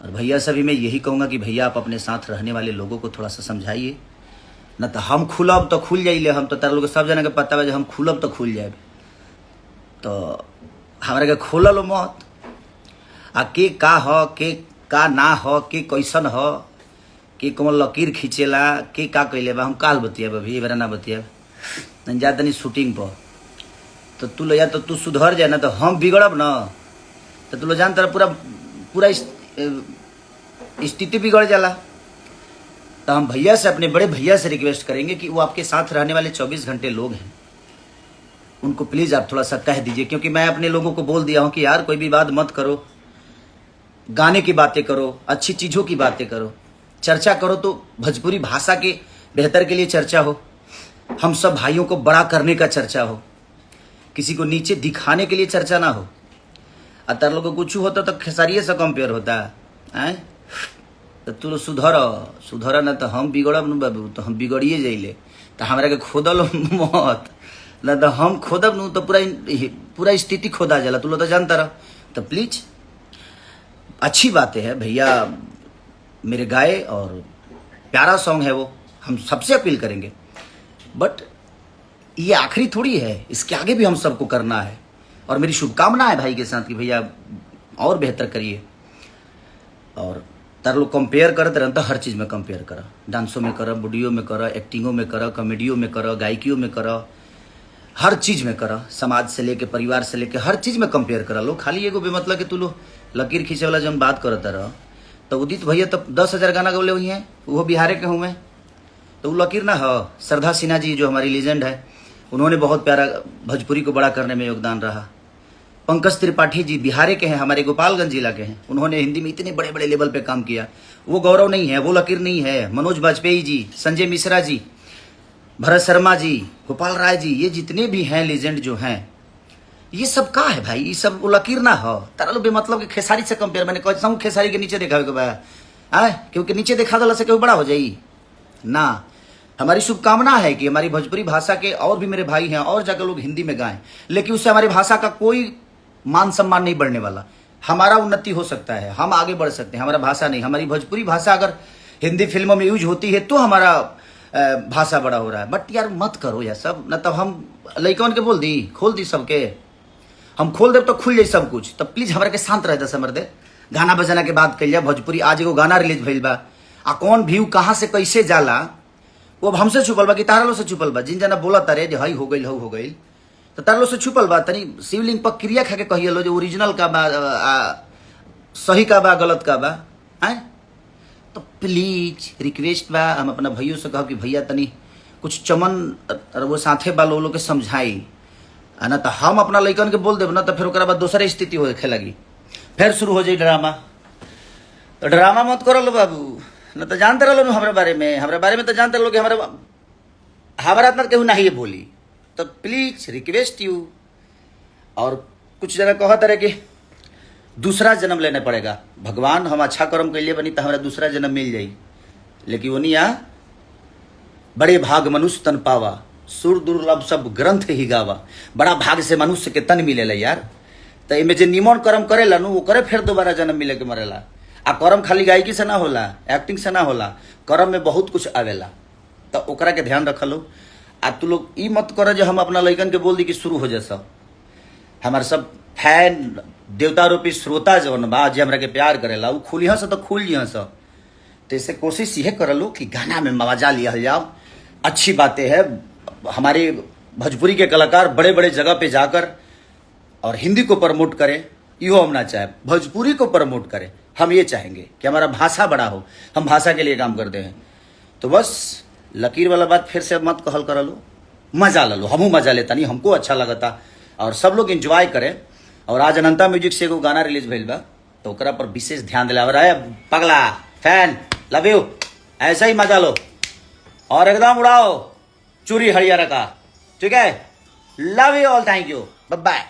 और भैया से भी मैं यही कहूँगा कि भैया आप अपने साथ रहने वाले लोगों को थोड़ा सा समझाइए, न तो हम खुलब तो खुल जाइले। हम तो तार लोग सब जना के पता बा हम खुलब तो खुल जाए, तो हमारे के खोलल मत। आ के का ह के का ना ह के कैसन ह के कौन लकीर खींचेला के का कैले बा हम काल बतियाब। अभी ये बार ना बतियाब जा तनी शूटिंग पर। तो तू लो या तो तू सुधर जाए ना तो हम बिगड़ब ना, तो तू लो जान तेरा पूरा पूरा स्थिति बिगड़ जाला। तो हम भैया से, अपने बड़े भैया से रिक्वेस्ट करेंगे कि वो आपके साथ रहने वाले 24 घंटे लोग हैं, उनको प्लीज़ आप थोड़ा सा कह दीजिए। क्योंकि मैं अपने लोगों को बोल दिया हूँ कि यार कोई भी बात मत करो, गाने की बातें करो, अच्छी चीज़ों की बातें करो, चर्चा करो तो भोजपुरी भाषा के बेहतर के लिए चर्चा हो, हम सब भाइयों को बड़ा करने का चर्चा हो, किसी को नीचे दिखाने के लिए चर्चा ना हो। अतर लोग को कुछ होता तो खेसारिये से कंपेयर होता है। तो तू सुधर ना तो हम बिगड़ब न बाबू, तो हम बिगड़िए जाइले। तो हमरा के खोदल मत ना, तो हम खोदब न तो पूरा स्थिति खोदा जाला। तू लोग तो जानता रह। तो प्लीज अच्छी बातें है भैया मेरे गाए और प्यारा सॉन्ग है वो, हम सबसे अपील करेंगे। बट ये आखिरी थोड़ी है, इसके आगे भी हम सबको करना है। और मेरी शुभकामना है भाई के साथ कि भैया और बेहतर करिए। और तार लोग कंपेयर करते रहते तो हर चीज़ में कंपेयर करा, डांसों में करा, वीडियो में करा, एक्टिंगों में करा, कॉमेडियों में करा, गायकियों में करा, हर चीज़ में करा, समाज से लेके परिवार से लेके हर चीज़ में कंपेयर करा लो। खाली एगो बेमतलब कि तू लो लकीर खींचे वाला जब बात करता रह। तो उदित भैया तो 10,000 गाना गौले हुई हैं, वो बिहारे के हूँ मैं। तो वो लकीर ना हो। श्रद्धा सिन्हा जी जो हमारी लीजेंड है, उन्होंने बहुत प्यारा भोजपुरी को बड़ा करने में योगदान रहा। पंकज त्रिपाठी जी बिहारे के हैं, हमारे गोपालगंज जिला के हैं, उन्होंने हिंदी में इतने बड़े बड़े लेवल पे काम किया। वो गौरव नहीं है, वो लकीर नहीं है। मनोज बाजपेयी जी, संजय मिश्रा जी, भरत शर्मा जी, गोपाल राय जी, ये जितने भी हैं लीजेंड जो हैं, ये सब का है भाई, ये सब वो लकीर ना हो। तारा लो बेमतलब कि खेसारी से कंपेयर, मैंने कहता हूँ खेसारी के नीचे देखा क्योंकि नीचे देखा दला से कोई बड़ा हो जाई ना। हमारी शुभकामना है कि हमारी भोजपुरी भाषा के और भी मेरे भाई हैं और जाकर लोग हिंदी में गाएं, लेकिन उससे हमारी भाषा का कोई मान सम्मान नहीं बढ़ने वाला। हमारा उन्नति हो सकता है, हम आगे बढ़ सकते हैं, हमारा भाषा नहीं। हमारी भोजपुरी भाषा अगर हिंदी फिल्मों में यूज होती है तो हमारा भाषा बड़ा हो रहा है। बट यार मत करो यार सब, न तब हम लइकन के बोल दी खोल दी सबके, हम खोल दे तो खुल जाए सब कुछ। तो प्लीज हमारे के शांत रह समर दे, गाना बजाना के बात कर। भोजपुरी आज एगो गाना रिलीज भइल बा, आ कौन व्यू कहाँ से कैसे जाला वो अब हमसे छुपल बा कि तारा लो से छुपल बा। जिन जना बोला तारे जो हई हो गई हो गई, तो तारा लो से छुपल बा। तनी शिवलिंग पर क्रिया खा के कहिए लो जो ओरिजिनल का बा, सही का बा, गलत का बा है। तो प्लीज रिक्वेस्ट बा, हम अपना भैयों से कहो कि भैया तनी कुछ चमन वो साथे बा लोग के समझाई, ना तो हम अपना लइकन के बोल देव ना, तो फिर ओकरा बाद दोसर स्थिति होखे लगी, फिर शुरू हो जाए ड्रामा। तो ड्रामा मत करो लो बाबू, न तो जानते रहो हमारे बारे में तो जानते रहो कि हमारा इतना केहू नहीं बोली। तो प्लीज रिक्वेस्ट यू। और कुछ जना कहत रहे कि दूसरा जन्म लेने पड़ेगा। भगवान हम अच्छा कर्म कैलिए बनी तो हमारा दूसरा जन्म मिल जाई, लेकिन वो नहीं आ। बड़े भाग मनुष्य तन पावा, सुर दुर्लभ सब ग्रंथ ही गावा। बड़ा भाग से मनुष्य के तन मिलेला यार। तो इमें जे निमन कर्म करेला नु वो करे फिर दोबारा जन्म मिले के मरेला। आ कर्म खाली गायकी से ना होला, एक्टिंग से ना होला, कर्म में बहुत कुछ आवेला। तो ओकरा के ध्यान रख लो। आ तू लोग ई मत कर जो हम अपना लइकन के बोल दी कि शुरू हो जाए सब। हमारे सब फैन देवता रूपी श्रोता जवन बा जे हमरा के प्यार करेला वो खुलिया से तो खुल जिया सब। तो इसे कोशिश ये कर लो कि गाना में मजा लिया जाओ। अच्छी बातें है, हमारे भोजपुरी के कलाकार बड़े बड़े जगह पे जाकर और हिंदी को प्रमोट करें, यो हम ना चाहे, भोजपुरी को प्रमोट करें। हम ये चाहेंगे कि हमारा भाषा बड़ा हो, हम भाषा के लिए काम करते हैं। तो बस लकीर वाला बात फिर से मत कहल कर लो, मजा लो, हमू मजा लेता नहीं, हमको अच्छा लगता और सब लोग एंजॉय करें। और आज अनंता म्यूजिक से एगो गाना रिलीज भइल बा, तो ओकरा पर विशेष ध्यान दिला रहा है। पगला फैन लव यू, ऐसा ही मजा लो और एकदम उड़ाओ चूरी हरियाणा का, ठीक है। Love you all, thank you, bye by.